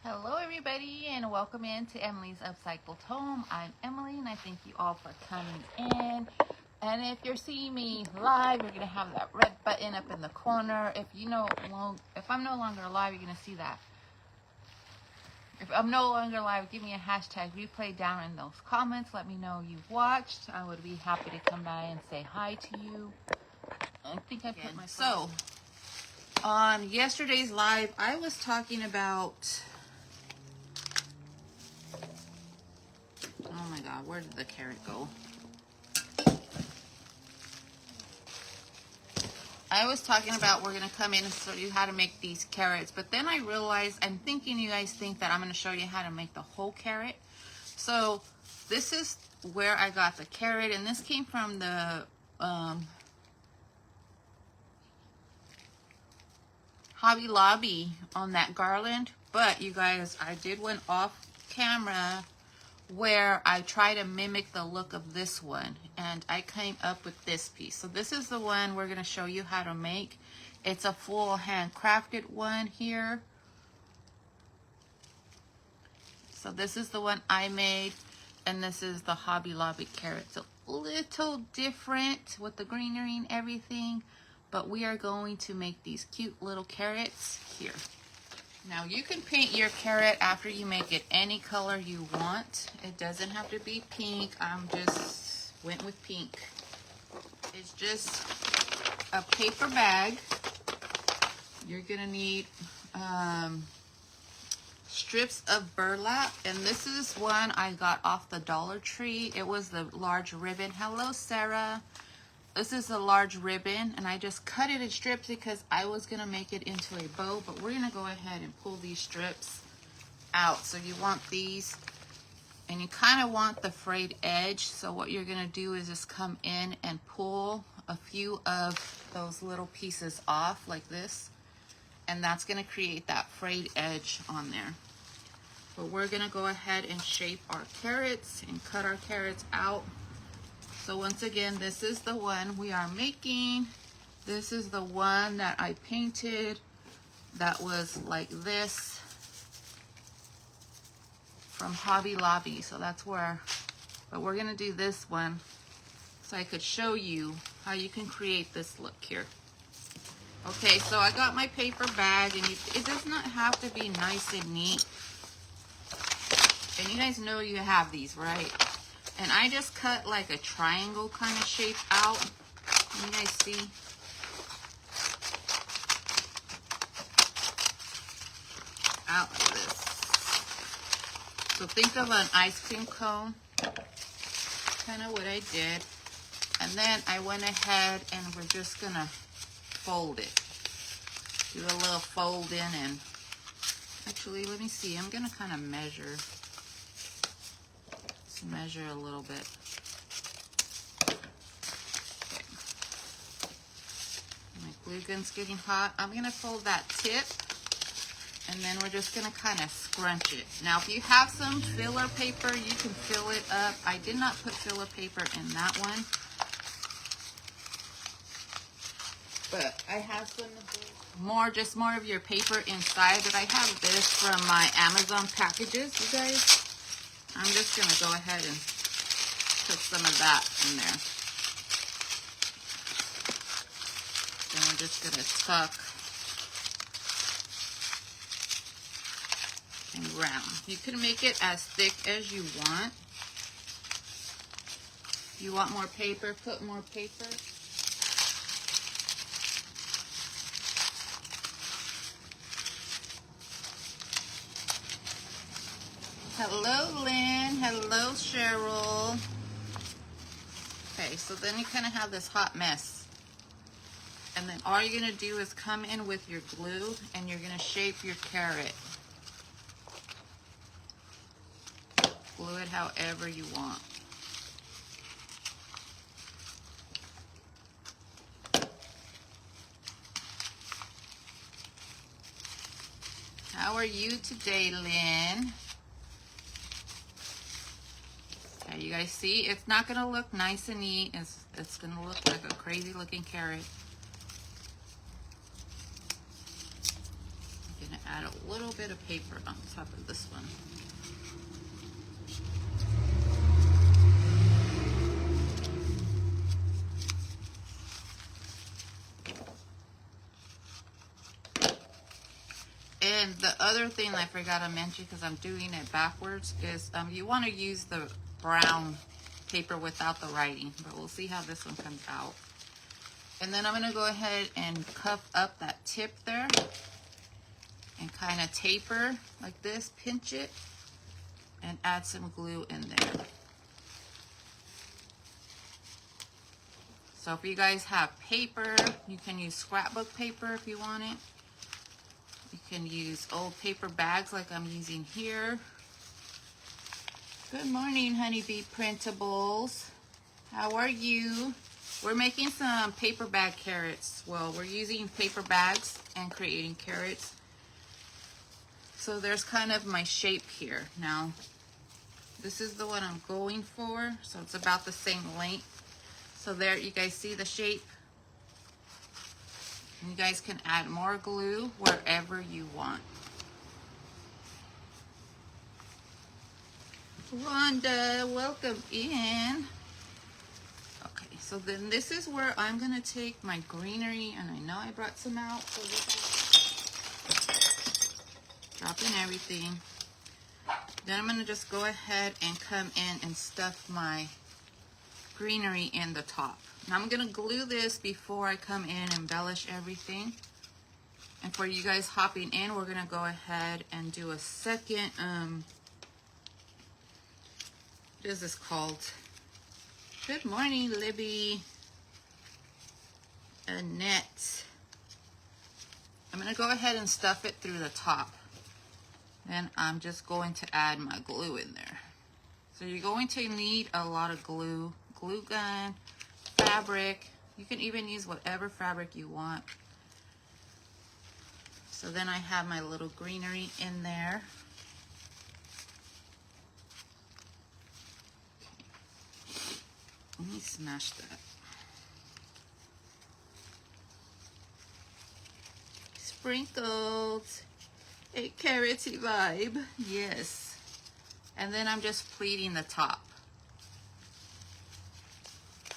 Hello everybody and welcome into Emily's Upcycled Home. I'm Emily and I thank you all for coming in. And if you're seeing me live, you're going to have that red button up in the corner. If I'm no longer live, you're going to see that. If I'm no longer live, give me a hashtag replay down in those comments. Let me know you've watched. I would be happy to come by and say hi to you. I think I put my phone. So, on yesterday's live, I was talking about... Oh my God, where did the carrot go? I was talking about we're going to come in and show you how to make these carrots, but then I realized, I'm thinking you guys think that I'm going to show you how to make the whole carrot. So this is where I got the carrot, and this came from the Hobby Lobby on that garland. But you guys, I did one off camera where I try to mimic the look of this one, and I came up with this piece. So this is the one we're going to show you how to make. It's a full handcrafted one here. So this is the one I made, and this is the Hobby Lobby carrot. So a little different with the greenery and everything, but we are going to make these cute little carrots here. Now you can paint your carrot after you make it any color you want. It doesn't have to be pink. I'm just went with pink. It's just a paper bag. You're gonna need strips of burlap, and this is one I got off the Dollar Tree. It was the large ribbon. Hello, Sarah. This is a large ribbon, and I just cut it in strips because I was going to make it into a bow, but we're going to go ahead and pull these strips out. So you want these, and you kind of want the frayed edge. So what you're going to do is just come in and pull a few of those little pieces off like this, and that's going to create that frayed edge on there. But we're going to go ahead and shape our carrots and cut our carrots out. So once again, this is the one we are making. This is the one that I painted that was like this from Hobby Lobby. So that's where, but we're gonna do this one so I could show you how you can create this look here. Okay, so I got my paper bag, and it does not have to be nice and neat. And you guys know you have these, right? And I just cut like a triangle kind of shape out. Can you guys see? Out like this. So think of an ice cream cone. Kind of what I did. And then I went ahead and we're just going to fold it. Do a little fold in, and actually, let me see. I'm going to kind of measure a little bit. Okay. My glue gun's getting hot. I'm going to fold that tip, and then we're just going to kind of scrunch it. Now, if you have some filler paper, you can fill it up. I did not put filler paper in that one, but I have some more of your paper inside. But I have this from my Amazon packages, you guys. I'm just going to go ahead and put some of that in there. Then we're just going to tuck and round. You can make it as thick as you want. If you want more paper, put more paper. Hello, Lynn. Hello, Cheryl. Okay, so then you kind of have this hot mess. And then all you're going to do is come in with your glue, and you're going to shape your carrot. Glue it however you want. How are you today, Lynn? You guys see, it's not going to look nice and neat. It's going to look like a crazy looking carrot. I'm going to add a little bit of paper on top of this one. And the other thing I forgot to mention, because I'm doing it backwards, is you want to use the brown paper without the writing, but we'll see how this one comes out. And then I'm going to go ahead and cuff up that tip there and kind of taper like this, pinch it, and add some glue in there. So if you guys have paper, you can use scrapbook paper if you want it. You can use old paper bags like I'm using here. Good morning, Honeybee Printables. How are you? We're making some paper bag carrots. Well, we're using paper bags and creating carrots. So there's kind of my shape here. Now, this is the one I'm going for. So it's about the same length. So there, you guys see the shape? You guys can add more glue wherever you want. Rhonda, welcome in. Okay, so then this is where I'm going to take my greenery, and I know I brought some out, so dropping everything. Then I'm going to just go ahead and come in and stuff my greenery in the top. Now I'm going to glue this before I come in and embellish everything. And for you guys hopping in, we're going to go ahead and do a second, what is this called? Good morning, Libby. Annette. I'm going to go ahead and stuff it through the top. Then I'm just going to add my glue in there. So you're going to need a lot of glue, glue gun, fabric. You can even use whatever fabric you want. So then I have my little greenery in there. Okay. Let me smash that. Sprinkled. A carroty vibe. Yes. And then I'm just pleating the top.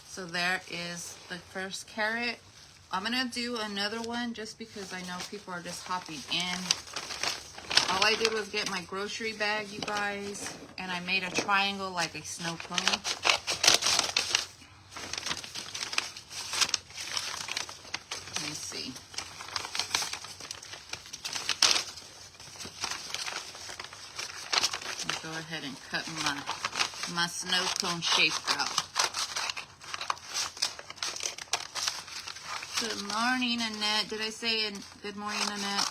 So there is the first carrot. I'm gonna do another one just because I know people are just hopping in. All I did was get my grocery bag, you guys, and I made a triangle like a snow cone. Let me see. Let me go ahead and cut my snow cone shape out. Good morning, Annette. Did I say good morning, Annette?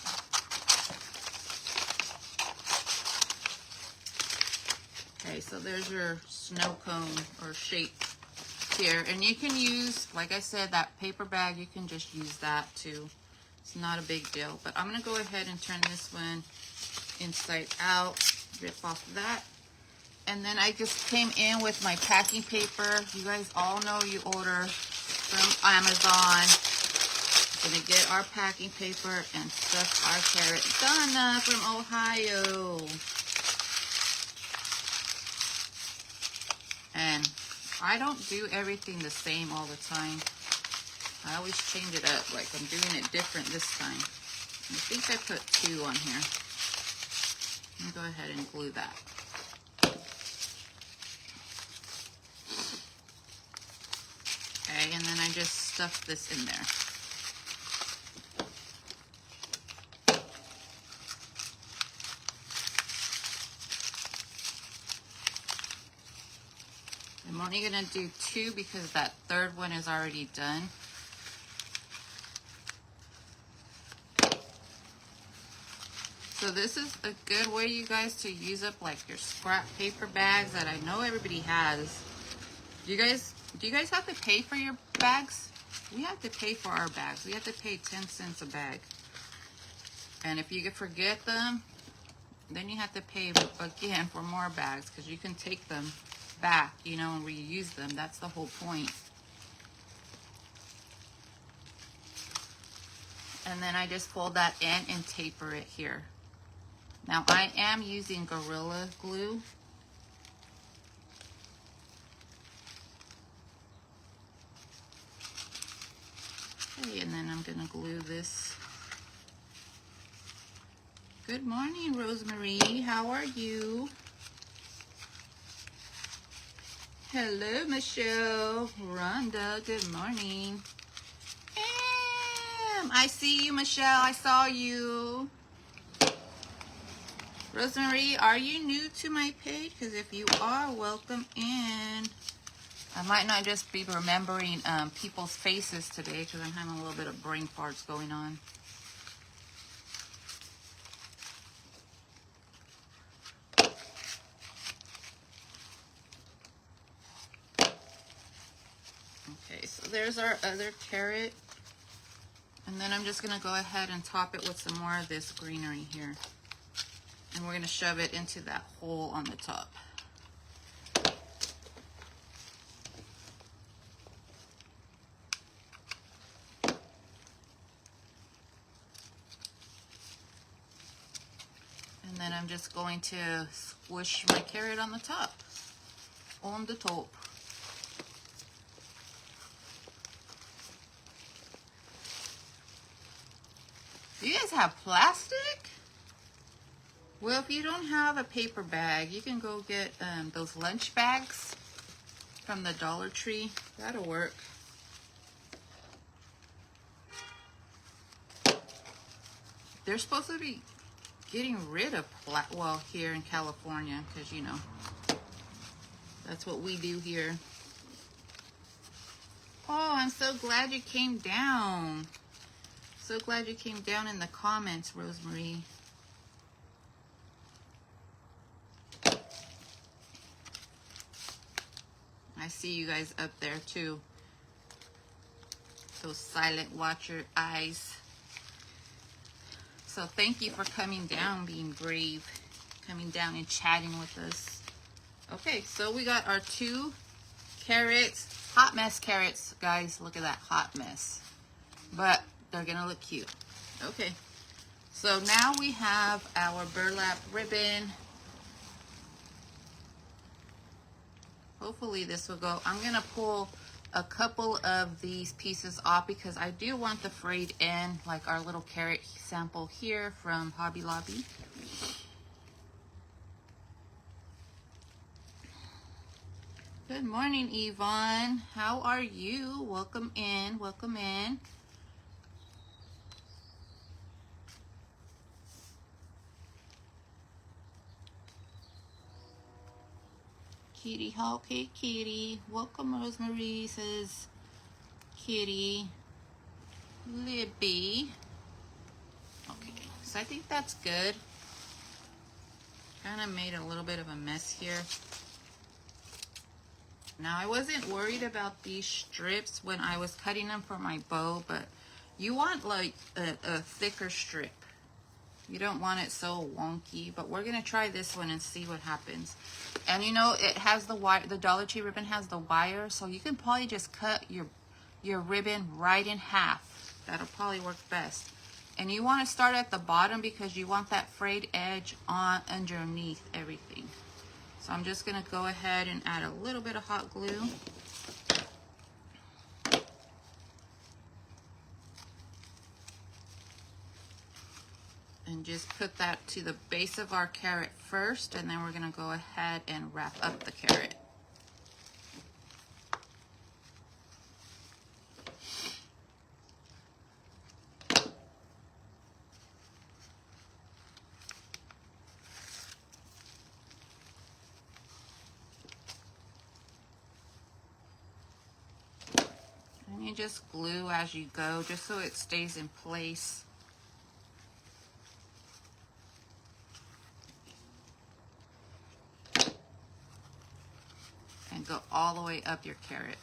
Okay, so there's your snow cone or shape here. And you can use, like I said, that paper bag. You can just use that too. It's not a big deal. But I'm going to go ahead and turn this one inside out. Rip off that. And then I just came in with my packing paper. You guys all know you order from Amazon. Gonna get our packing paper and stuff our carrot. Donna from Ohio. And I don't do everything the same all the time. I always change it up, like I'm doing it different this time. I think I put 2 on here. Let me go ahead and glue that. Okay, and then I just stuff this in there. I'm only going to do 2 because that third one is already done. So this is a good way, you guys, to use up like your scrap paper bags that I know everybody has. Do you guys have to pay for your bags? We have to pay for our bags. We have to pay 10 cents a bag. And if you forget them, then you have to pay again for more bags because you can take them back, you know, and reuse them. That's the whole point. And then I just fold that in and taper it here. Now I am using Gorilla Glue. Okay, and then I'm gonna glue this. Good morning, Rosemary. How are you? Hello, Michelle. Rhonda, good morning. I see you, Michelle. I saw you. Rosemary, are you new to my page? Because if you are, welcome in. I might not just be remembering people's faces today because I'm having a little bit of brain farts going on. Okay, so there's our other carrot. And then I'm just going to go ahead and top it with some more of this greenery here. And we're going to shove it into that hole on the top. And then I'm just going to squish my carrot on the top. On the top. Do you guys have plastic? Well, if you don't have a paper bag, you can go get those lunch bags from the Dollar Tree. That'll work. They're supposed to be getting rid of well, here in California, because you know that's what we do here. Oh, I'm so glad you came down. So glad you came down in the comments, Rosemary. I see you guys up there too. Those silent watcher eyes. So thank you for coming down, being brave, coming down and chatting with us. Okay, so we got our 2 carrots, hot mess carrots, guys. Look at that hot mess, but they're gonna look cute. Okay, so now we have our burlap ribbon. Hopefully this will go. I'm gonna pull a couple of these pieces off because I do want the frayed end, like our little carrot sample here from Hobby Lobby. Good morning, Yvonne. How are you? Welcome in, welcome in. Kitty Hawk, hey Kitty. Welcome, Rosemary, says Kitty. Libby. Okay, so I think that's good. Kind of made a little bit of a mess here. Now, I wasn't worried about these strips when I was cutting them for my bow, but you want like a thicker strip. You don't want it so wonky, but we're going to try this one and see what happens. And you know, it has the wire, the Dollar Tree ribbon has the wire, so you can probably just cut your ribbon right in half. That'll probably work best. And you want to start at the bottom because you want that frayed edge on underneath everything. So I'm just going to go ahead and add a little bit of hot glue. And just put that to the base of our carrot first, and then we're going to go ahead and wrap up the carrot. And you just glue as you go, just so it stays in place. And go all the way up your carrot.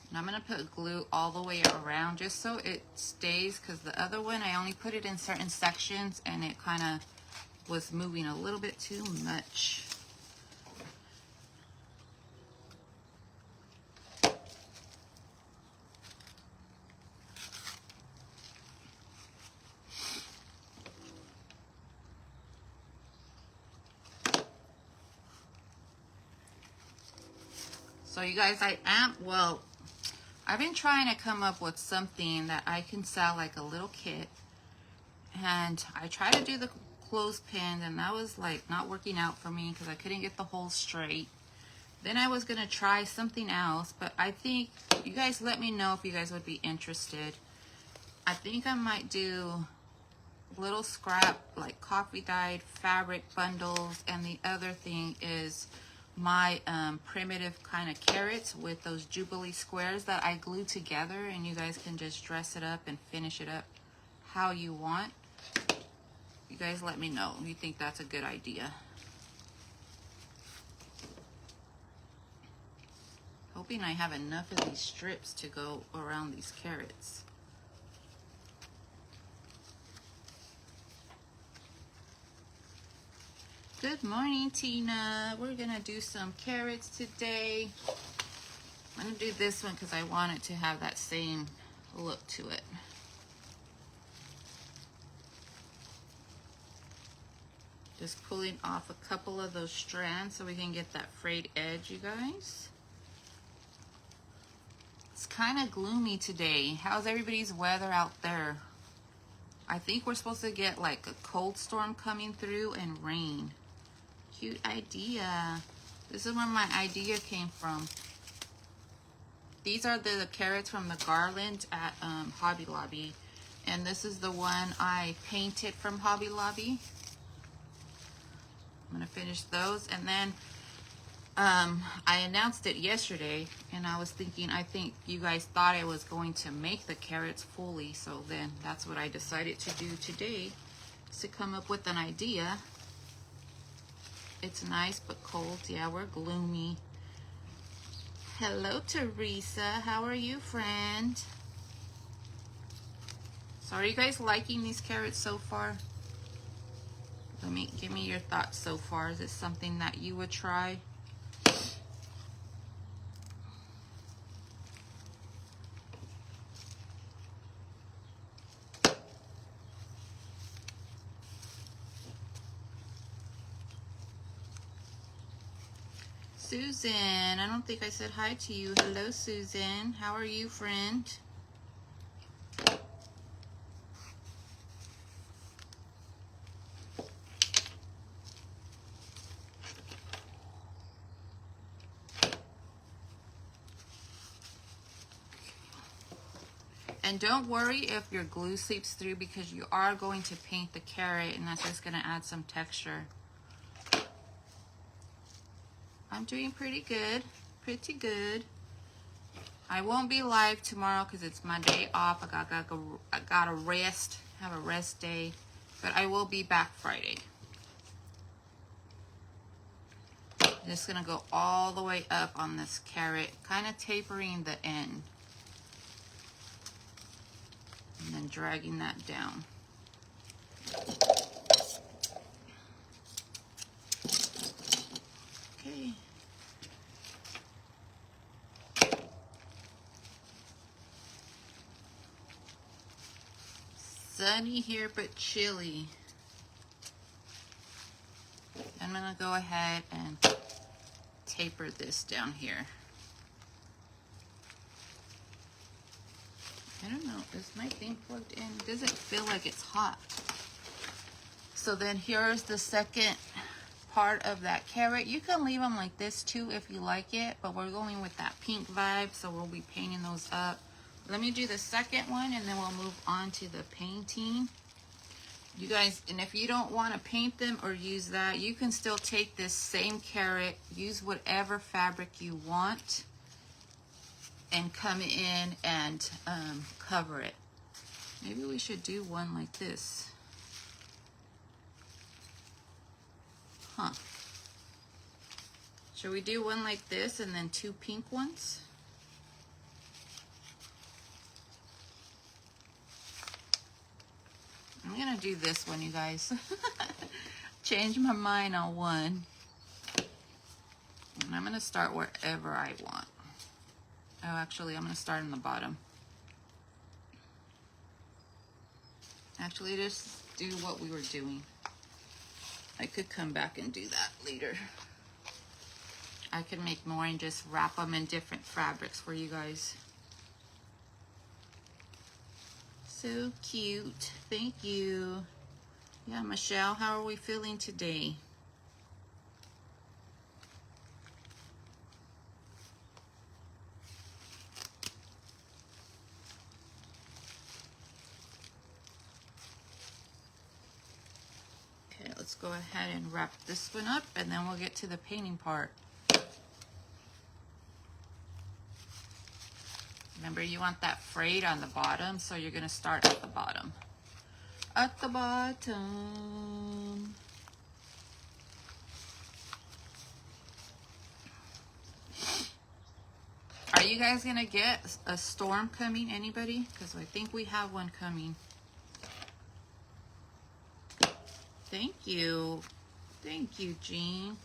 And I'm going to put glue all the way around just so it stays, because the other one I only put it in certain sections and it kind of was moving a little bit too much. So you guys, I've been trying to come up with something that I can sell like a little kit. And I tried to do the clothespin, and that was like not working out for me because I couldn't get the holes straight. Then I was gonna try something else, but I think you guys let me know if you guys would be interested. I think I might do little scrap like coffee dyed fabric bundles, and the other thing is my primitive kind of carrots with those Jubilee squares that I glue together, and you guys can just dress it up and finish it up how you want. You guys let me know if you think that's a good idea. Hoping I have enough of these strips to go around these carrots. Good morning, Tina. We're gonna do some carrots today. I'm gonna do this one because I want it to have that same look to it. Just pulling off a couple of those strands so we can get that frayed edge, you guys. It's kind of gloomy today. How's everybody's weather out there? I think we're supposed to get like a cold storm coming through and rain. Cute idea. This is where my idea came from. These are the carrots from the garland at Hobby Lobby. And this is the one I painted from Hobby Lobby. I'm gonna finish those, and then I announced it yesterday, and I was thinking, I think you guys thought I was going to make the carrots fully, so then that's what I decided to do today, is to come up with an idea. It's nice but cold. Yeah, we're gloomy. Hello, Teresa. How are you, friend? So are you guys liking these carrots so far? Give me your thoughts so far. Is it something that you would try? Susan, I don't think I said hi to you. Hello, Susan. How are you, friend? And don't worry if your glue seeps through, because you are going to paint the carrot, and that's just going to add some texture. I'm doing pretty good. Pretty good. I won't be live tomorrow because it's my day off. I gotta rest. Have a rest day. But I will be back Friday. Just gonna go all the way up on this carrot, kind of tapering the end. And then dragging that down. Okay. Sunny here, but chilly. I'm gonna go ahead and taper this down here. I don't know, is my thing plugged in? It doesn't feel like it's hot. So then here's the second part of that carrot. You can leave them like this too if you like it, but we're going with that pink vibe, so we'll be painting those up. Let me do the second one, and then we'll move on to the painting. You guys, and if you don't want to paint them or use that, you can still take this same carrot, use whatever fabric you want, and come in and cover it. Maybe we should do one like this. Huh. Should we do one like this and then two pink ones? I'm gonna do this one, you guys. Change my mind on one. And I'm gonna start wherever I want. Oh, actually, I'm gonna start in the bottom. Actually, just do what we were doing. I could come back and do that later. I can make more and just wrap them in different fabrics for you guys. So cute. Thank you. Yeah, Michelle, how are we feeling today? Okay, let's go ahead and wrap this one up and then we'll get to the painting part. Remember, you want that frayed on the bottom, so you're gonna start at the bottom. At the bottom. Are you guys gonna get a storm coming, anybody? Because I think we have one coming. Thank you. Thank you, Jean.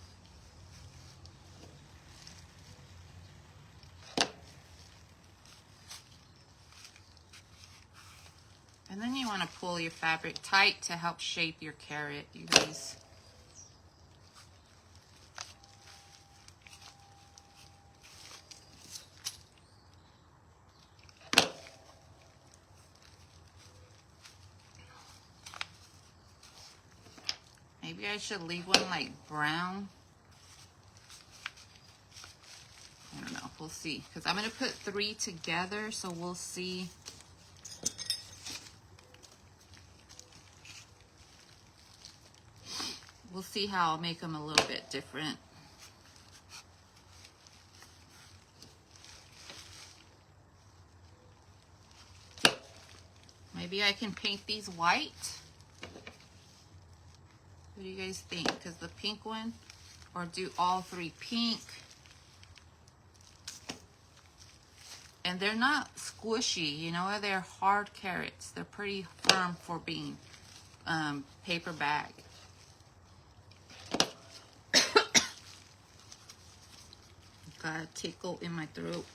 And then you want to pull your fabric tight to help shape your carrot, you guys. Maybe I should leave one like brown. I don't know, we'll see. Because I'm going to put 3 together, so we'll see. We'll see how I'll make them a little bit different. Maybe I can paint these white. What do you guys think? Because the pink one, or do all 3 pink? And they're not squishy, you know, they're hard carrots. They're pretty firm for being paper bag. Got a tickle in my throat.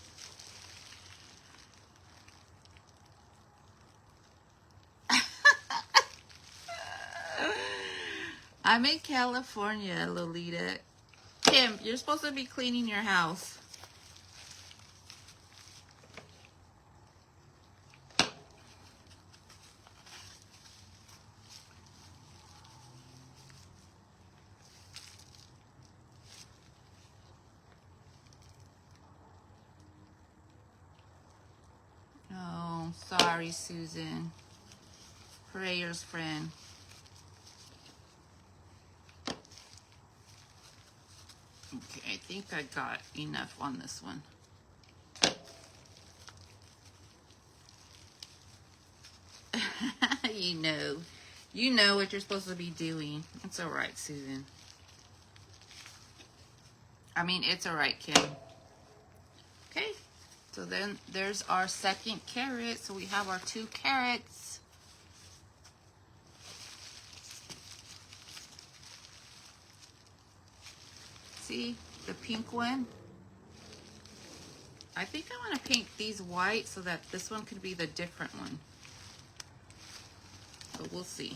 I'm in California, Lolita. Kim, you're supposed to be cleaning your house. Oh, sorry, Susan. Prayers, friend. Okay, I think I got enough on this one. You know what you're supposed to be doing. It's all right, Susan. I mean, it's all right, Kim. Okay, so then there's our second carrot. So we have our 2 carrots. See the pink one? I think I want to paint these white so that this one could be the different one. But we'll see.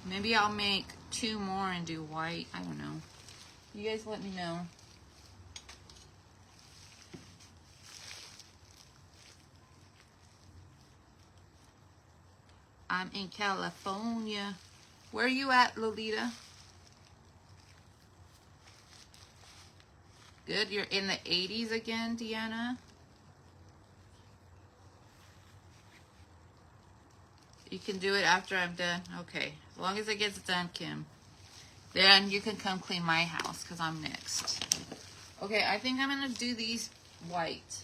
Maybe I'll make 2 more and do white. I don't know. You guys let me know. I'm in California. Where are you at, Lolita? Good. You're in the 80s again, Deanna? You can do it after I'm done? Okay. As long as it gets done, Kim. Then you can come clean my house because I'm next. Okay, I think I'm going to do these white.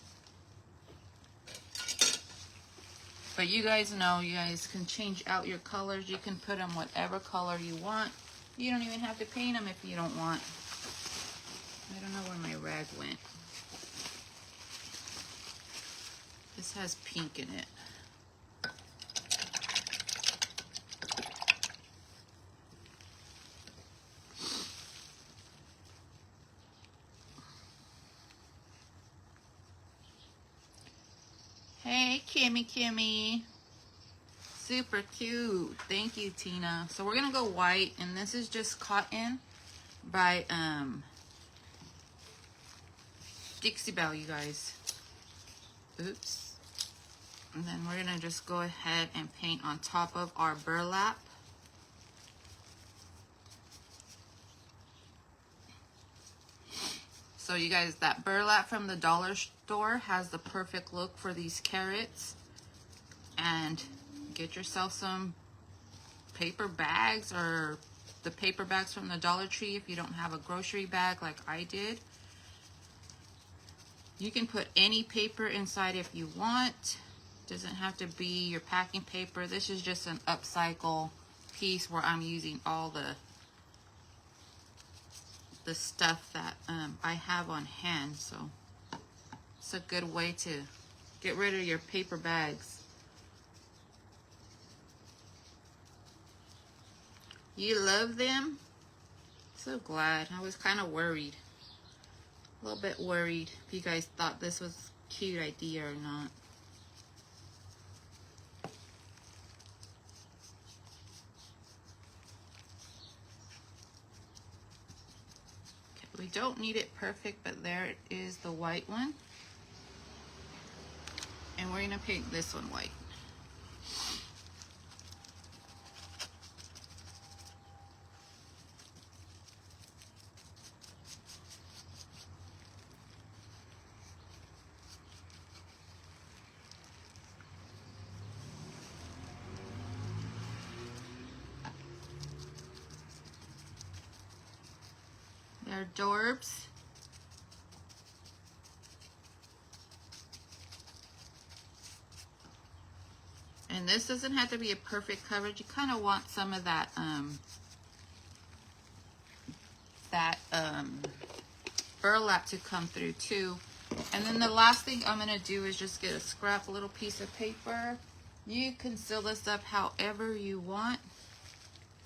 But you guys know, you guys can change out your colors. You can put them whatever color you want. You don't even have to paint them if you don't want. I don't know where my rag went. This has pink in it. Hey, Kimmy. Super cute. Thank you, Tina. So we're going to go white, and this is just cotton by Dixie Belle, you guys. Oops. And then we're gonna just go ahead and paint on top of our burlap. So you guys, that burlap from the dollar store has the perfect look for these carrots. And get yourself some paper bags, or the paper bags from the Dollar Tree if you don't have a grocery bag like I did. You can put any paper inside if you want. Doesn't have to be your packing paper. This is just an upcycle piece where I'm using all the stuff that I have on hand. So it's a good way to get rid of your paper bags. You love them? So glad. I was kind of worried. A little bit worried if you guys thought this was a cute idea or not. Okay, we don't need it perfect, but there it is, the white one. And we're going to paint this one white. They're adorbs. And this doesn't have to be a perfect coverage. You kind of want some of that burlap to come through too. And then the last thing I'm going to do is just get a scrap little piece of paper. You can seal this up however you want.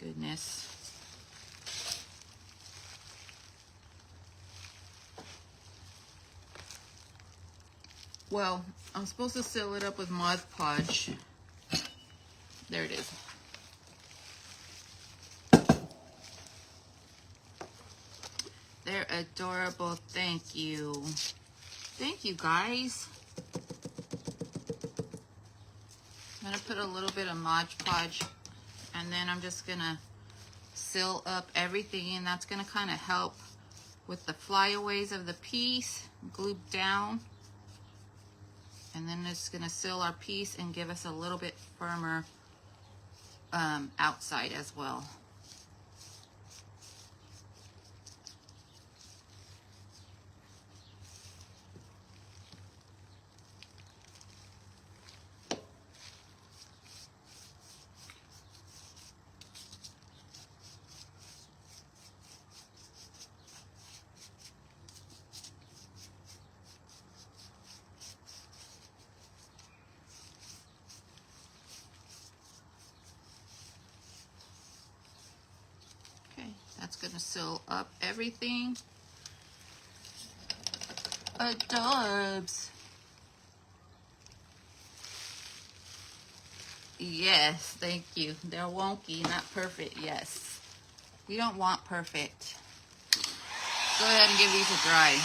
Goodness. Well, I'm supposed to seal it up with Mod Podge. There it is. They're adorable. Thank you. Thank you, guys. I'm going to put a little bit of Mod Podge, and then I'm just going to seal up everything, and that's going to kind of help with the flyaways of the piece. Glue down. And then it's going to seal our piece and give us a little bit firmer outside as well. That's going to seal up everything. Adorbs. Yes, thank you. They're wonky, not perfect. Yes. We don't want perfect. Go ahead and give these a dry.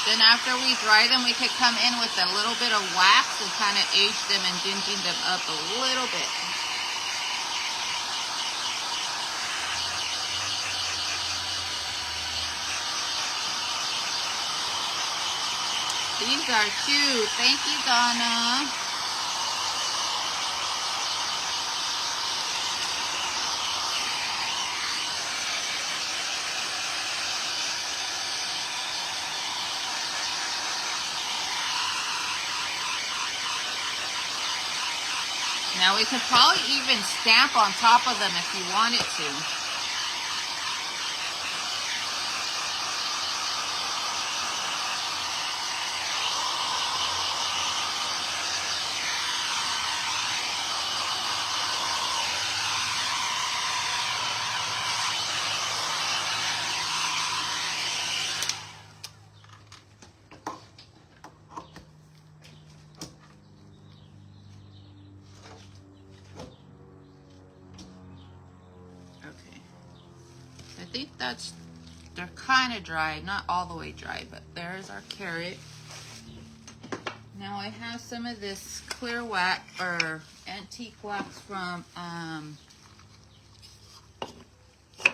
Then after we dry them, we could come in with a little bit of wax and kind of age them and gingham them up a little bit. These are cute. Thank you, Donna. Now we could probably even stamp on top of them if you wanted to. think they're kind of dry, not all the way dry, but there's our carrot. Now I have some of this clear wax or antique wax from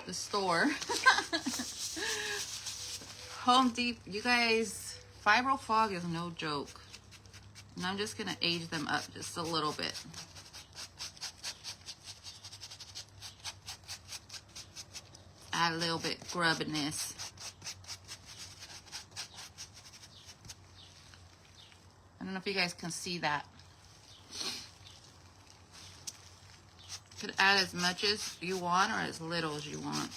the store. Home Depot. You guys, fibro fog is no joke. And I'm just gonna age them up just a little bit. Add a little bit grubbiness. I don't know if you guys can see that. You could add as much as you want or as little as you want.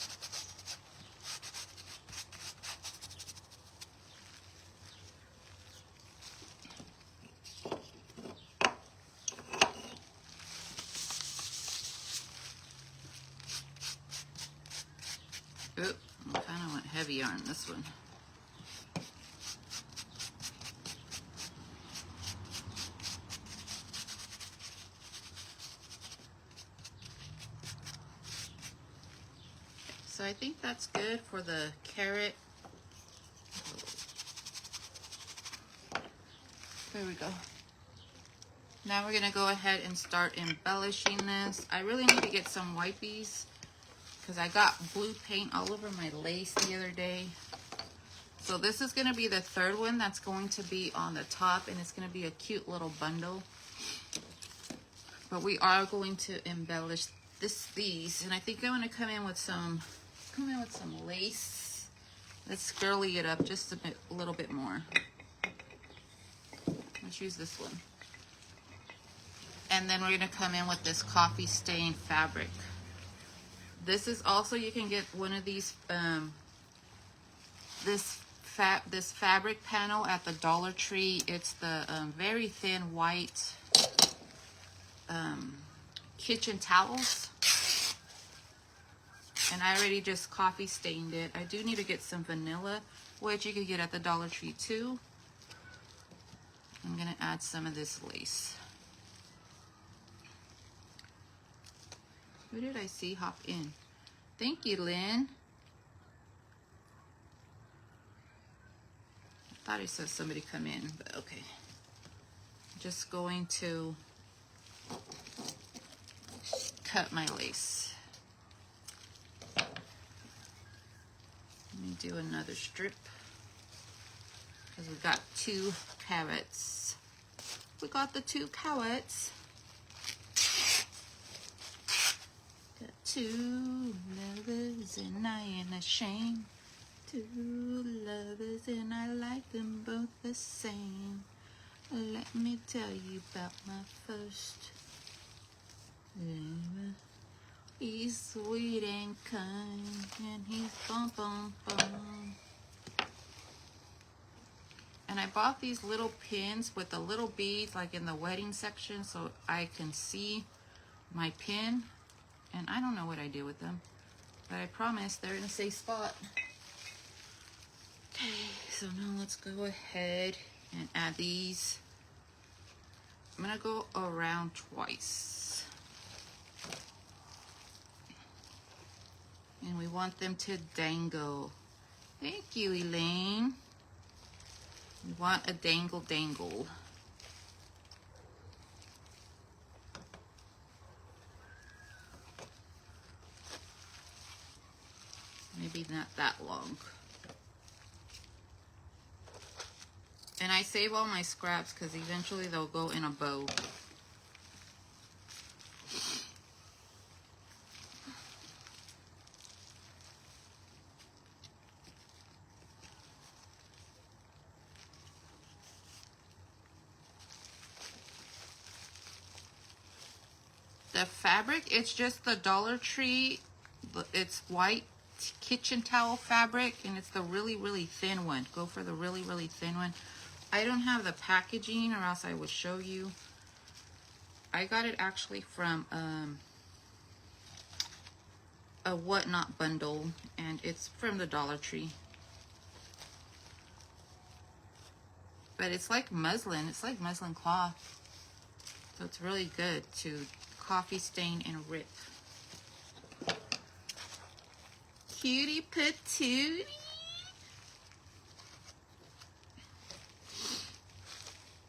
Oop, I kind of went heavy on this one. So I think that's good for the carrot. There we go. Now we're gonna go ahead and start embellishing this. I really need to get some wipies because I got blue paint all over my lace the other day. So this is gonna be the third one that's going to be on the top, and it's gonna be a cute little bundle. But we are going to embellish these, and I think I'm gonna come in with some lace. Let's girly it up just a little bit more. Let's use this one. And then we're gonna come in with this coffee stain fabric. This is also, you can get one of these, this fabric panel at the Dollar Tree. It's the very thin white kitchen towels. And I already just coffee stained it. I do need to get some vanilla, which you can get at the Dollar Tree too. I'm gonna add some of this lace. Who did I see hop in? Thank you, Lynn. I thought I saw somebody come in, but okay. Just going to cut my lace. Let me do another strip because we got 2 carrots. We got the 2 carrots. Got 2 lovers and I ain't ashamed. 2 lovers and I like them both the same. Let me tell you about my first lover. He's sweet and kind and he's bum bum bum. And I bought these little pins with the little beads like in the wedding section so I can see my pin. And I don't know what I did with them, but I promise they're in a safe spot. Okay, so now let's go ahead and add these. I'm gonna go around twice. And we want them to dangle. Thank you, Elaine. We want a dangle dangle. Maybe not that long. And I save all my scraps because eventually they'll go in a bow. The fabric, it's just the Dollar Tree. It's white kitchen towel fabric, and it's the really, really thin one. Go for the really, really thin one. I don't have the packaging, or else I would show you. I got it actually from a Whatnot bundle, and it's from the Dollar Tree. But it's like muslin. It's like muslin cloth. So it's really good to coffee stain and rip. cutie patootie.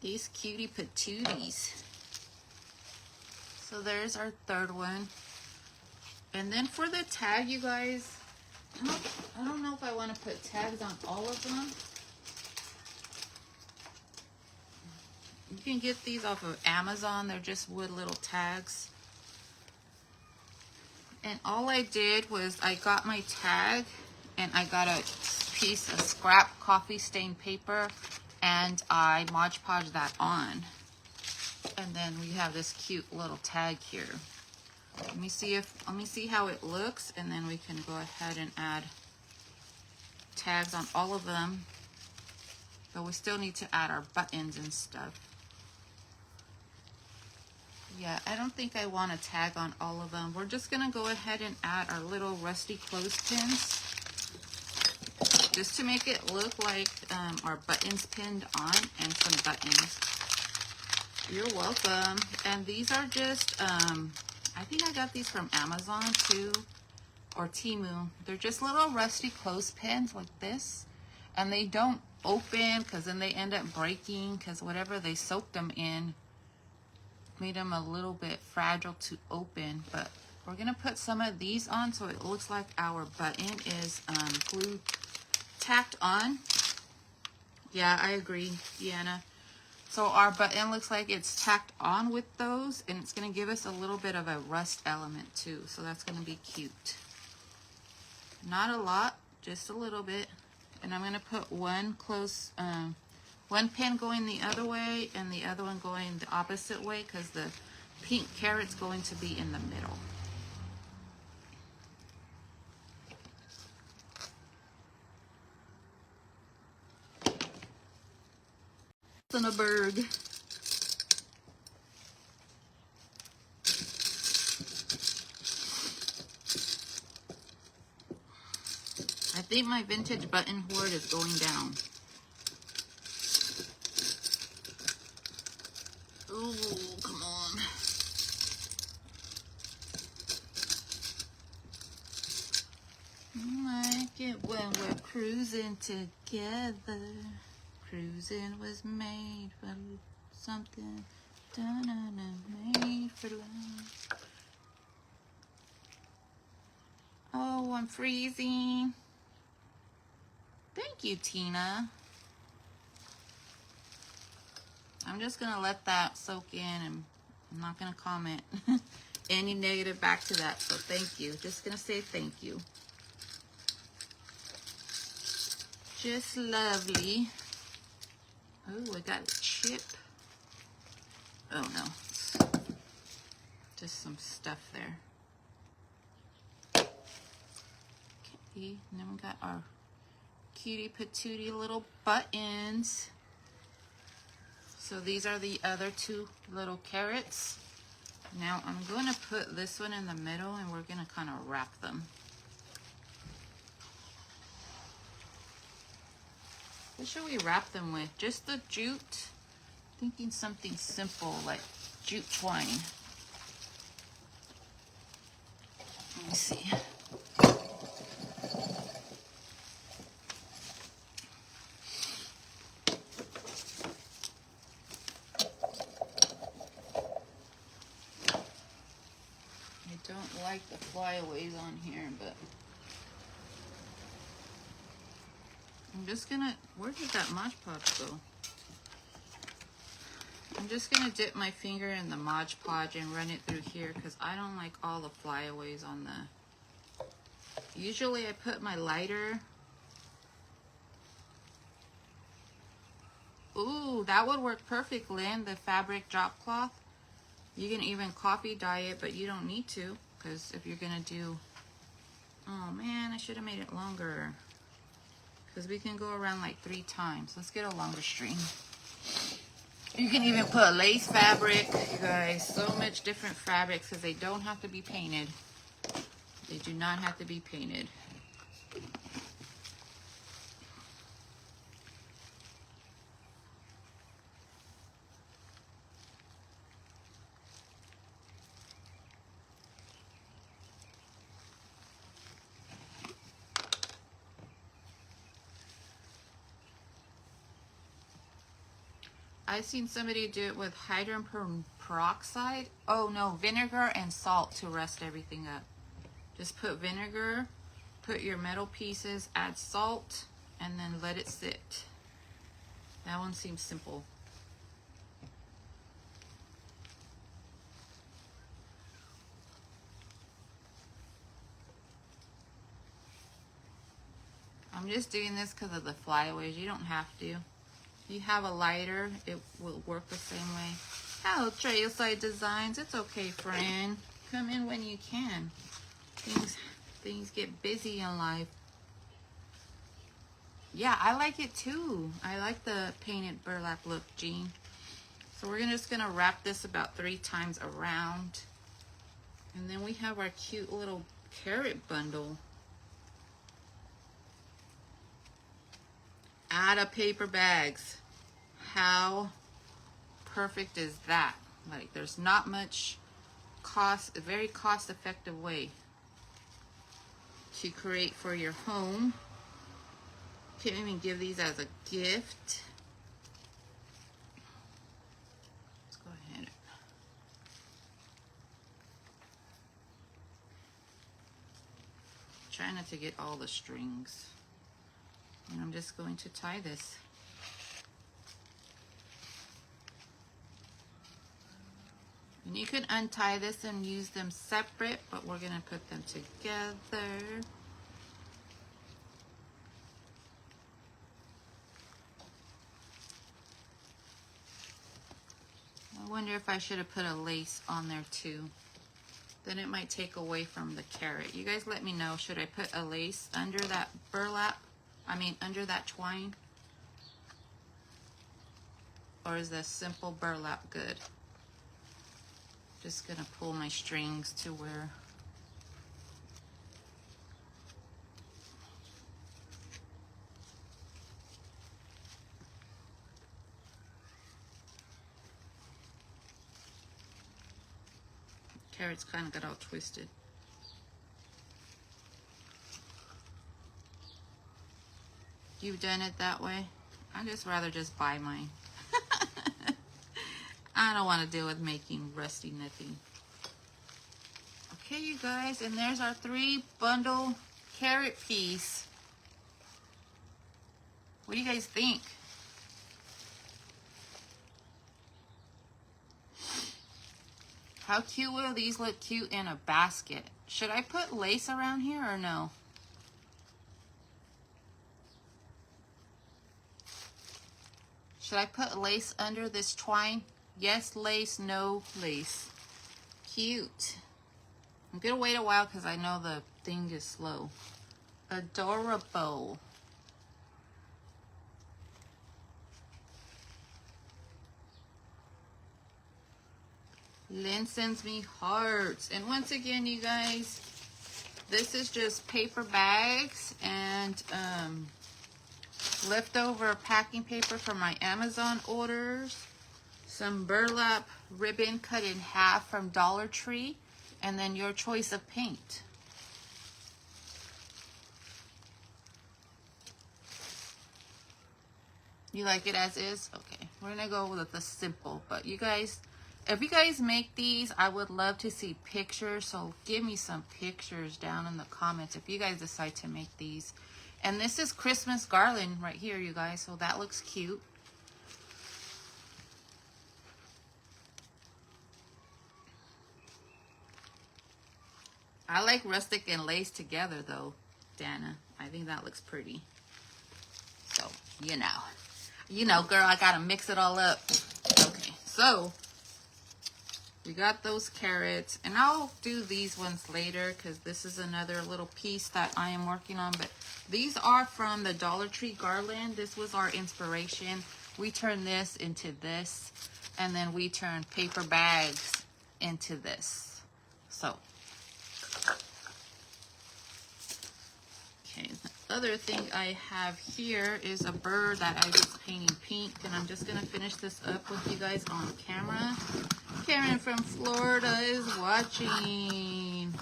These cutie patooties. So there's our third one. And then for the tag, you guys, I don't know if I want to put tags on all of them. You can get these off of Amazon. They're just wood little tags. And all I did was I got my tag and I got a piece of scrap coffee stained paper and I Mod Podge that on. And then we have this cute little tag here. Let me see how it looks, and then we can go ahead and add tags on all of them. But we still need to add our buttons and stuff. Yeah, I don't think I want a tag on all of them. We're just gonna go ahead and add our little rusty clothespins just to make it look like our buttons pinned on, and some buttons. You're welcome. And these are just, I think I got these from Amazon too, or Temu. They're just little rusty clothespins like this. And they don't open because then they end up breaking because whatever they soaked them in made them a little bit fragile to open. But we're going to put some of these on so it looks like our button is glued, tacked on. Yeah, I agree, Deanna. So our button looks like it's tacked on with those, and it's going to give us a little bit of a rust element too. So that's going to be cute. Not a lot, just a little bit. And I'm going to put one pin going the other way and the other one going the opposite way because the pink carrot's going to be in the middle. Son of a bird. I think my vintage button hoard is going down. Ooh, come on. Like it when we're cruising together. Cruising was made for something. Made for love. Oh, I'm freezing. Thank you, Tina. I'm just going to let that soak in, and I'm not going to comment any negative back to that. So thank you. Just going to say thank you. Just lovely. Oh, I got a chip. Oh, no. Just some stuff there. Okay, and then we got our cutie patootie little buttons. So these are the other two little carrots. Now I'm going to put this one in the middle, and we're going to kind of wrap them. What should we wrap them with? Just the jute? Thinking something simple like jute twine. Let me see. I don't like the flyaways on here, but I'm just gonna, where did that Mod Podge go? I'm just gonna dip my finger in the Mod Podge and run it through here because I don't like all the flyaways on the, usually I put my lighter. Ooh, that would work perfect, Lynn, the fabric drop cloth. You can even coffee dye it, but you don't need to, because if you're gonna do, oh man, I should have made it longer. Because we can go around like 3 times. Let's get a longer string. You can even put lace fabric, you guys, so much different fabrics because they don't have to be painted. They do not have to be painted. I've seen somebody do it with hydrogen peroxide. Oh no, vinegar and salt to rust everything up. Just put vinegar, put your metal pieces, add salt, and then let it sit. That one seems simple. I'm just doing this because of the flyaways. You don't have to. You have a lighter, it will work the same way. Hello, Trailside Designs. It's okay, friend. Come in when you can. Things get busy in life. Yeah, I like it too. I like the painted burlap look, Jean. So we're just gonna wrap this about 3 times around. And then we have our cute little carrot bundle. Out of paper bags. How perfect is that? Like, there's not much cost, a very cost-effective way to create for your home. You can even give these as a gift. Let's go ahead. Try not to get all the strings. And I'm just going to tie this. And you can untie this and use them separate, but we're going to put them together. I wonder if I should have put a lace on there too. Then it might take away from the carrot. You guys let me know. Should I put a lace under that burlap? Under that twine? Or is the simple burlap good? Just gonna pull my strings to where carrots kind of got all twisted. You've done it that way? I'd just rather just buy mine. I don't want to deal with making rusty nothing. Okay, you guys, and there's our 3 bundle carrot piece. What do you guys think? How cute will these look cute in a basket? Should I put lace around here or no? Should I put lace under this twine? Yes, lace, no lace. Cute. I'm gonna wait a while because I know the thing is slow. Adorable. Lynn sends me hearts. And once again, you guys, this is just paper bags and leftover packing paper from my Amazon orders. Some burlap ribbon cut in half from Dollar Tree, and then your choice of paint. You like it as is? Okay, we're gonna go with the simple, but you guys, if you guys make these, I would love to see pictures, so give me some pictures down in the comments if you guys decide to make these. And this is Christmas garland right here, you guys, so that looks cute. I like rustic and lace together though, Dana. I think that looks pretty. So, you know, girl, I gotta mix it all up. Okay, so we got those carrots, and I'll do these ones later because this is another little piece that I am working on. But these are from the Dollar Tree garland. This was our inspiration. We turned this into this, and then we turned paper bags into this. So, okay, the other thing I have here is a bird that I was painting pink, and I'm just gonna finish this up with you guys on camera. Karen from Florida is watching.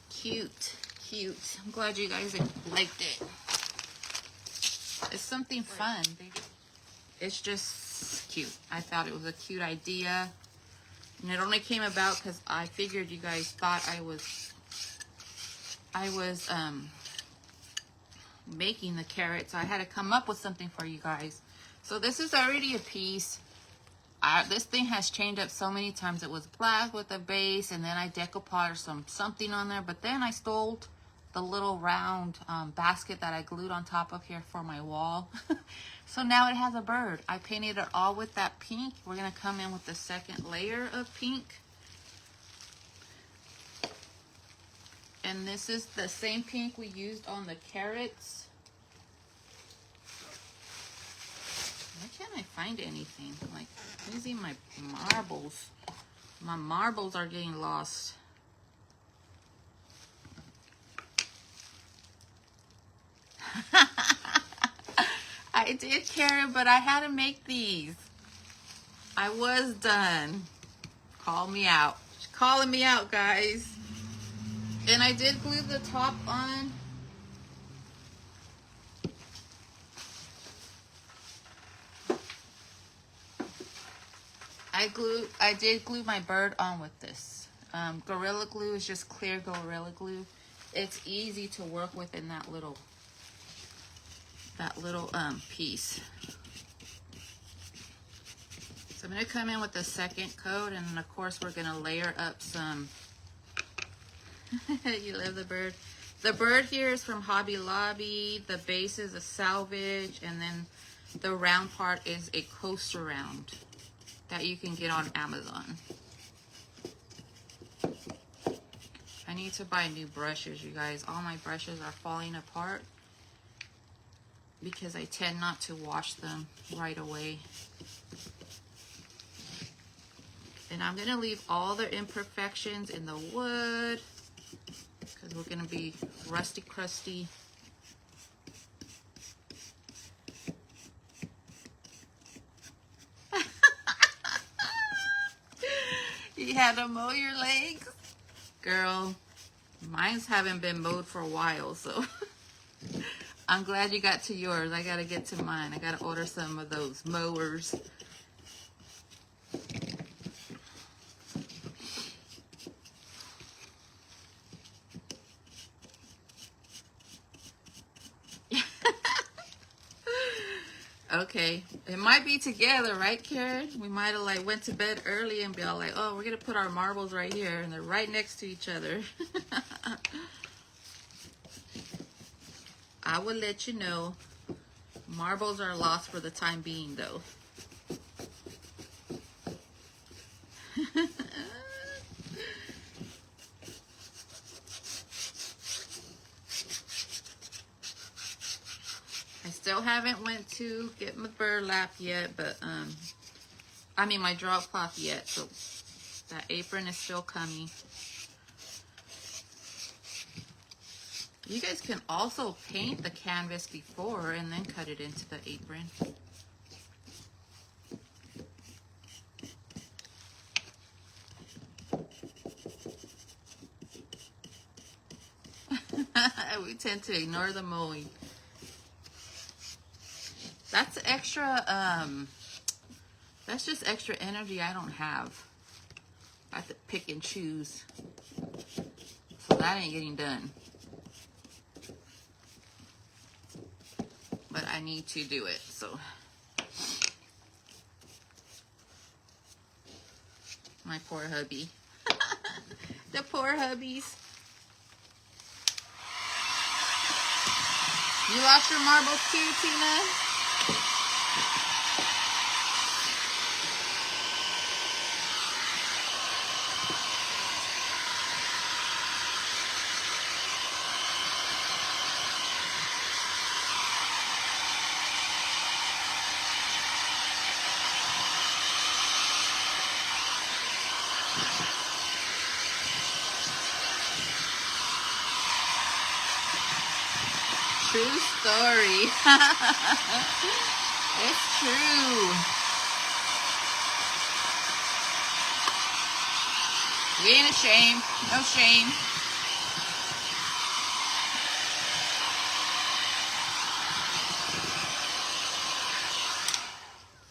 Cute, cute. I'm glad you guys liked it. It's something fun. It's just it's cute. I thought it was a cute idea. And it only came about because I figured you guys thought I was making the carrots. So I had to come up with something for you guys. So this is already a piece. This thing has changed up so many times. It was black with a base, and then I decopotted something on there. But then I stole the little round basket that I glued on top of here for my wall. So now it has a bird. I painted it all with that pink. We're going to come in with the second layer of pink. And this is the same pink we used on the carrots. Why can't I find anything? I'm like losing my marbles. My marbles are getting lost. I did carrot, but I had to make these. I was done. Call me out. She's calling me out, guys. And I did glue the top on. I did glue my bird on with this. Gorilla Glue is just clear Gorilla Glue. It's easy to work with in that little piece. So I'm going to come in with the second coat, and of course we're going to layer up some. You love the bird. The bird here is from Hobby Lobby. The base is a salvage, and then the round part is a coaster round that you can get on Amazon. I need to buy new brushes, you guys. All my brushes are falling apart because I tend not to wash them right away. And I'm going to leave all the imperfections in the wood because we're going to be rusty crusty. You had to mow your legs? Girl, mine's haven't been mowed for a while, so I'm glad you got to yours. I got to get to mine. I got to order some of those mowers. Okay, it might be together, right, Karen? We might have like went to bed early and be all like, oh, we're gonna put our marbles right here, and they're right next to each other. I will let you know. Marbles are lost for the time being, though. I still haven't went to get my burlap yet, but I mean my drop cloth yet, so that apron is still coming. You guys can also paint the canvas before and then cut it into the apron. We tend to ignore the mowing. That's extra, that's just extra energy I don't have. I have to pick and choose. So that ain't getting done. But I need to do it, so. My poor hubby. The poor hubbies. You lost your marbles too, Tina? True story. It's true. We ain't ashamed. No shame.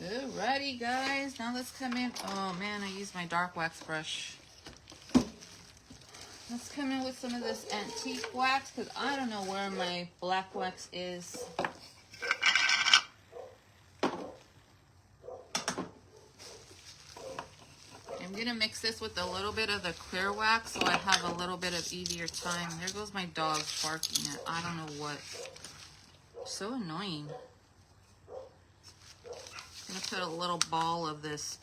All Alrighty, guys. Now let's come in. Oh man, I used my dark wax brush. Let's come in with some of this antique wax because I don't know where my black wax is. I'm going to mix this with a little bit of the clear wax so I have a little bit of easier time. There goes my dog barking at I don't know what. So annoying. I'm going to put a little ball of this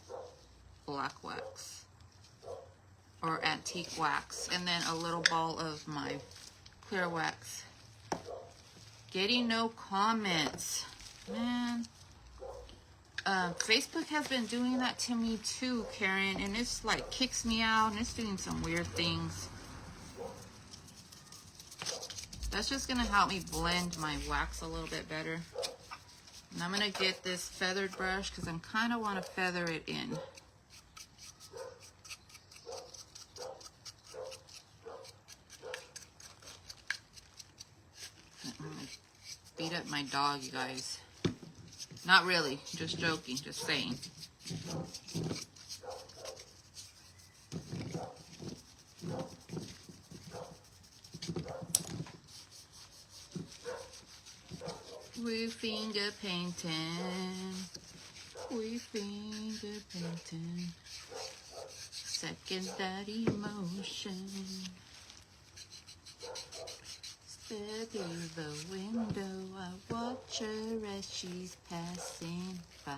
black wax or antique wax and then a little ball of my clear wax. Getting no comments. Man. Facebook has been doing that to me too, Karen, and it's like kicks me out and it's doing some weird things. That's just gonna help me blend my wax a little bit better. And I'm gonna get this feathered brush because I'm kind of want to feather it in. I'm gonna beat up my dog, you guys. Not really, just joking, just saying. We finger painting. We finger painting. Second that emotion. Step through the window, I watch her as she's passing by.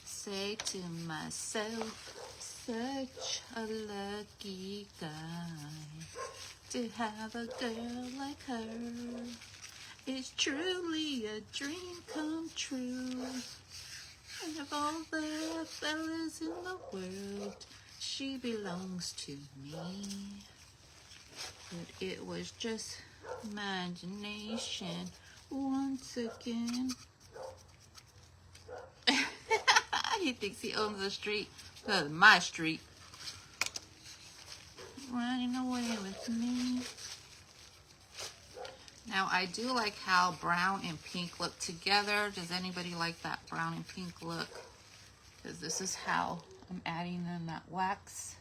Say to myself, such a lucky guy to have a girl like her. It's truly a dream come true. And of all the fellas in the world, she belongs to me. But it was just imagination once again. He thinks he owns the street. That's my street. Running away with me. Now I do like how brown and pink look together. Does anybody like that brown and pink look? Because this is how I'm adding in that wax.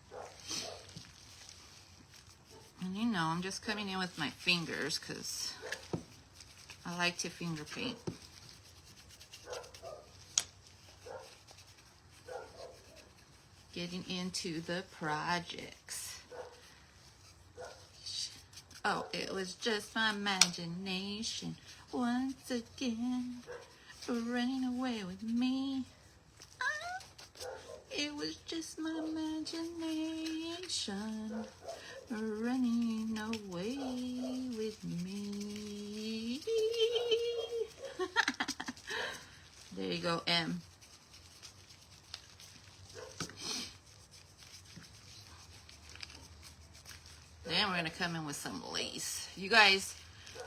And you know, I'm just coming in with my fingers because I like to finger paint. Getting into the projects. Oh, it was just my imagination once again running away with me. It was just my imagination running away with me. There you go, M. Then we're going to come in with some lace. You guys,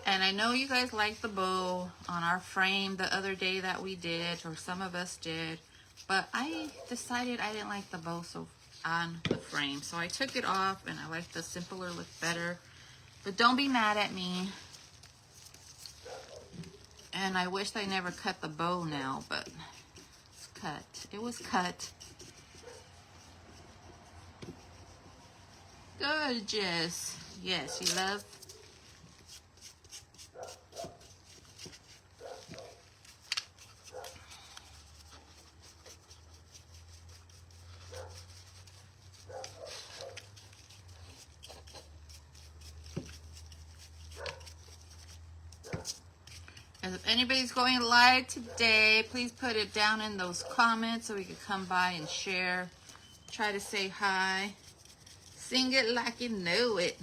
and I know you guys liked the bow on our frame the other day that we did, or some of us did, but I decided I didn't like the bow on the frame. So I took it off and I like the simpler look better. But don't be mad at me. And I wish I never cut the bow now, but it's cut. It was cut. Gorgeous. Yes, you love. And if anybody's going live today, please put it down in those comments so we can come by and share. Try to say hi. Sing it like you know it.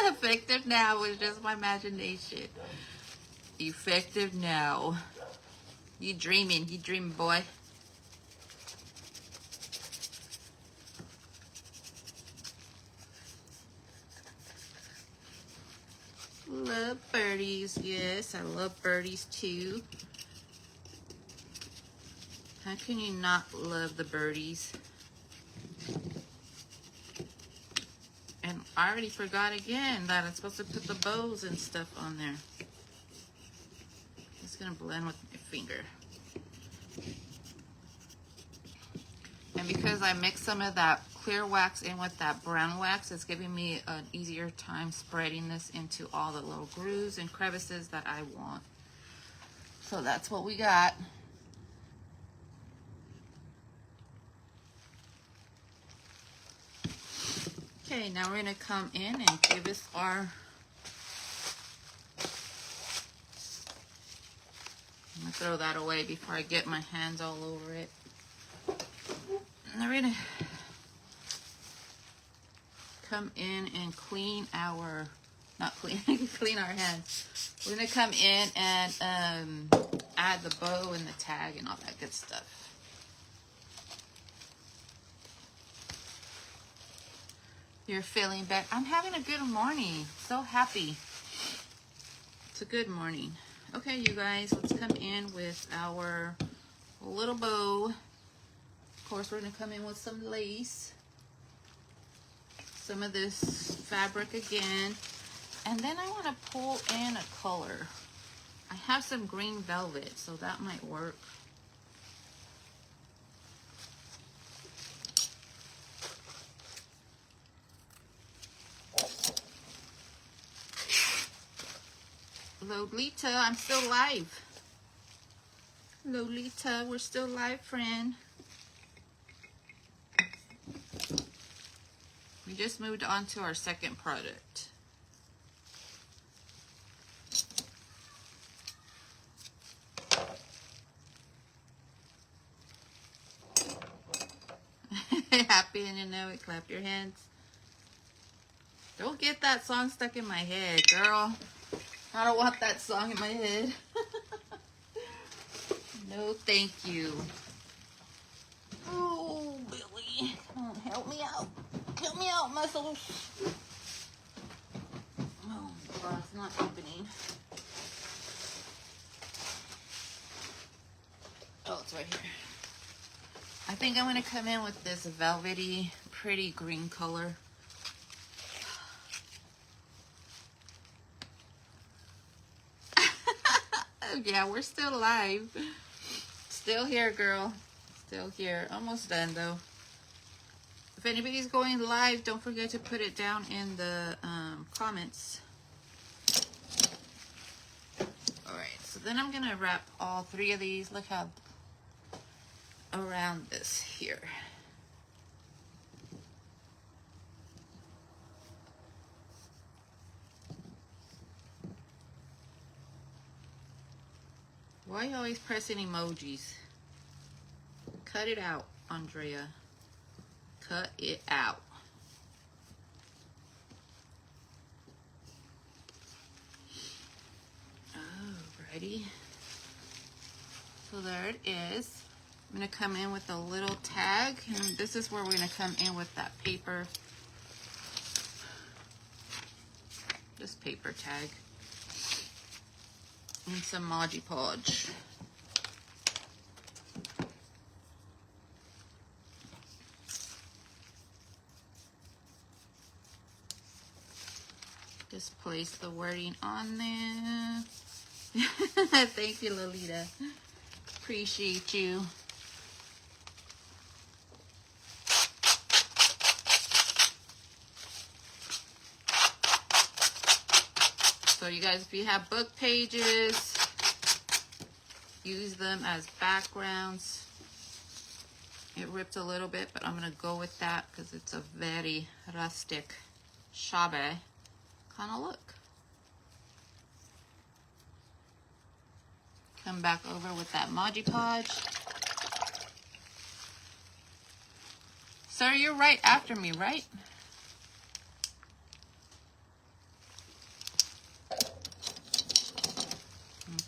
Effective now was just my imagination. Effective now. You dreaming, boy. Love birdies, yes, I love birdies too. How can you not love the birdies? And I already forgot again that I'm supposed to put the bows and stuff on there. It's gonna blend with my finger. And because I mixed some of that clear wax in with that brown wax, it's giving me an easier time spreading this into all the little grooves and crevices that I want. So that's what we got. Okay, now we're gonna come in and give us our, I'm gonna throw that away before I get my hands all over it. And we're gonna come in and clean our, not clean, clean our hands. We're gonna come in and add the bow and the tag and all that good stuff. You're feeling better. I'm having a good morning. So happy. It's a good morning. Okay, you guys, let's come in with our little bow. Of course, we're gonna come in with some lace. Some of this fabric again. And then I want to pull in a color. I have some green velvet, so that might work. Lolita, I'm still live. Lolita, we're still live, friend. We just moved on to our second product. Happy and you know it, clap your hands. Don't get that song stuck in my head, girl. I don't want that song in my head. No, thank you. Oh, Billy. Come on, help me out. Help me out, muscles. Oh, God, it's not opening. Oh, it's right here. I think I'm going to come in with this velvety, pretty green color. Yeah, we're still live. Still here, girl. Still here. Almost done, though. If anybody's going live, don't forget to put it down in the comments. Alright, so then I'm going to wrap all three of these. Look how around this here. Why are you always pressing emojis? Cut it out, Andrea. Cut it out. Alrighty. So there it is. I'm going to come in with a little tag. And this is where we're going to come in with that paper. Just paper tag. And some Mod Podge. Just place the wording on there. Thank you, Lolita. Appreciate you. So you guys, if you have book pages, use them as backgrounds. It ripped a little bit, but I'm going to go with that because it's a very rustic, shabby kind of look. Come back over with that Mod Podge. Sir, you're right after me, right?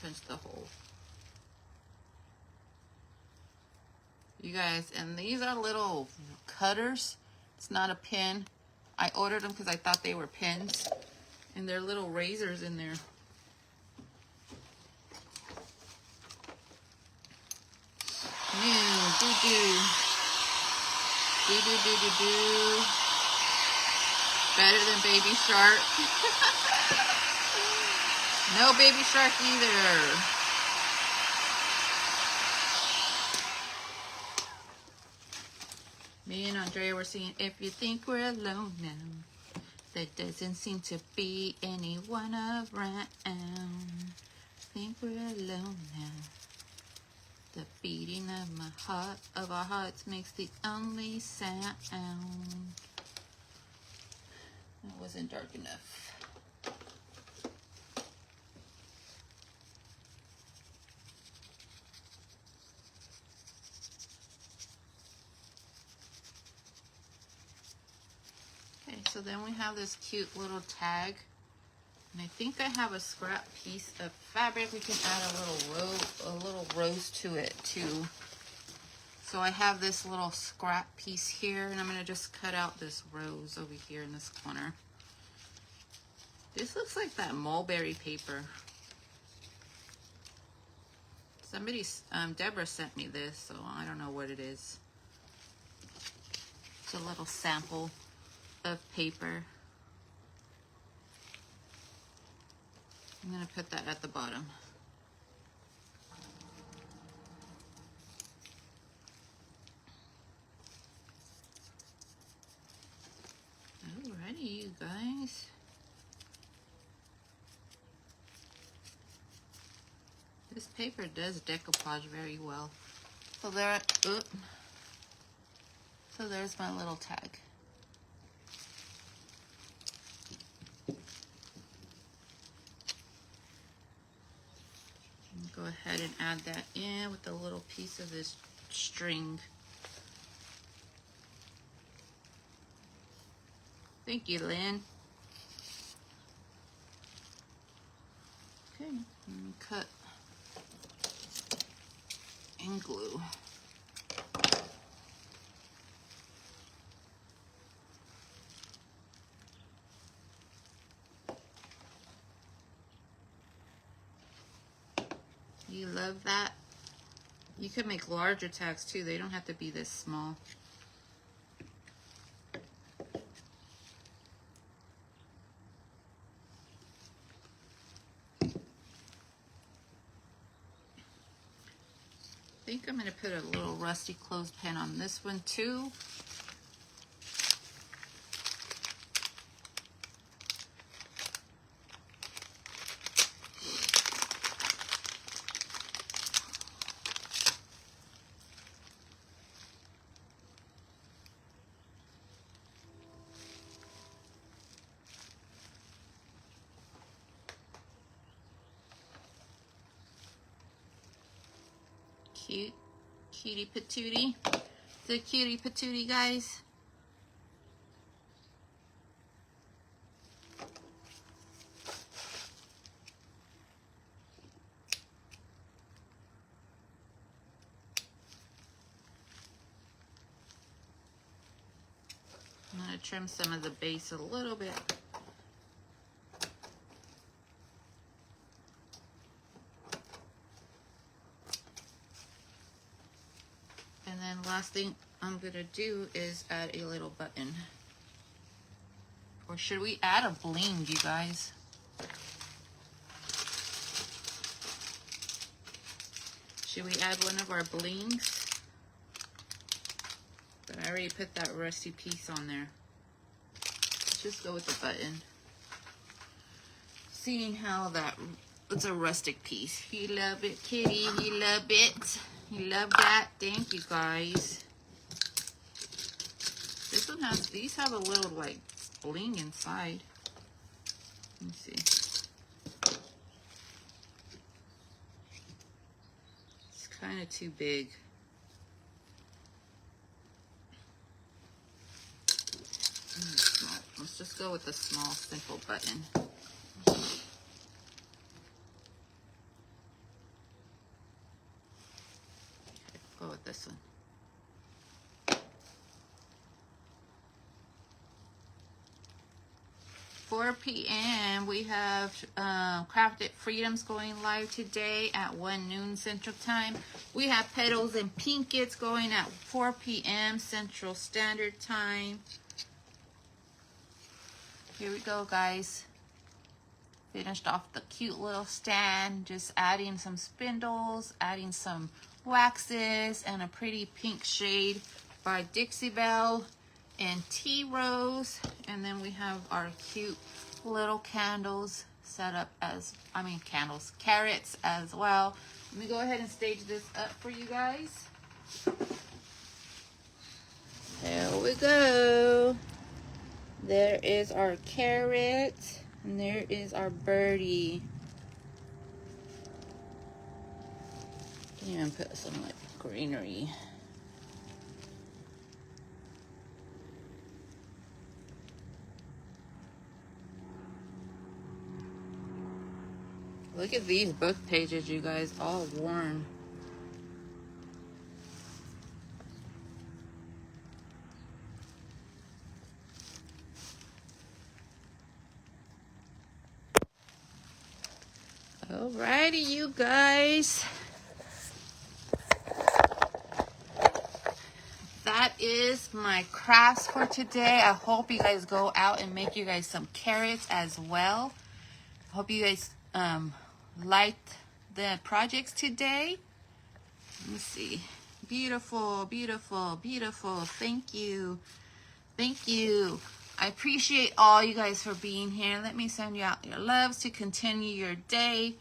Pinch the hole. You guys, and these are little cutters. It's not a pin. I ordered them because I thought they were pins. And they're little razors in there. Do. Better than Baby Shark. No Baby Shark either. Me and Andrea were singing, if you think we're alone now, there doesn't seem to be anyone around. Think we're alone now. The beating of my heart, of our hearts, makes the only sound. That wasn't dark enough. Okay, so then we have this cute little tag. And I think I have a scrap piece of fabric. We can add a little rose to it too. So I have this little scrap piece here, and I'm gonna just cut out this rose over here in this corner. This looks like that mulberry paper. Somebody, Deborah sent me this, so I don't know what it is. It's a little sample of paper. I'm gonna put that at the bottom. Alrighty, you guys. This paper does decoupage very well. So there, so there's my little tag. Go ahead and add that in with a little piece of this string. Thank you, Lynn. Okay, and cut and glue. You love that? You could make larger tags too. They don't have to be this small. I think I'm going to put a little rusty clothespin on this one too. Cute. Cutie patootie. The cutie patootie, guys. I'm going to trim some of the base a little bit. And then last thing I'm going to do is add a little button. Or should we add a bling, you guys? Should we add one of our blings? But I already put that rusty piece on there. Let's just go with the button. Seeing how that, it's a rustic piece. You love it, kitty, you love it. You love that. Thank you, guys. This one has, these have a little like bling inside. Let me see. It's kind of too big. Let's just go with the small, simple button. Go with this one. 4 p.m. we have Crafted Freedoms going live today at 1 noon Central Time. We have Petals and Pinkets going at 4 p.m. Central Standard Time. Here we go, guys. Finished off the cute little stand, just adding some spindles, adding some waxes, and a pretty pink shade by Dixie Belle and Tea Rose. And then we have our cute little candles set up as, carrots as well. Let me go ahead and stage this up for you guys. There we go. There is our carrot, and there is our birdie. Can even put some like greenery. Look at these book pages, you guys, all worn. Alrighty, you guys. That is my crafts for today. I hope you guys go out and make you guys some carrots as well. I hope you guys liked the projects today. Let me see. Beautiful, beautiful, beautiful. Thank you. Thank you. I appreciate all you guys for being here. Let me send you out your loves to continue your day.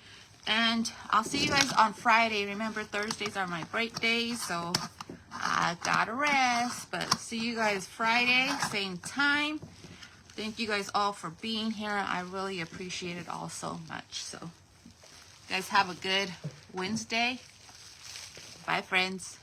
And I'll see you guys on Friday. Remember, Thursdays are my break days, so I gotta rest. But see you guys Friday, same time. Thank you guys all for being here. I really appreciate it all so much. So, you guys have a good Wednesday. Bye, friends.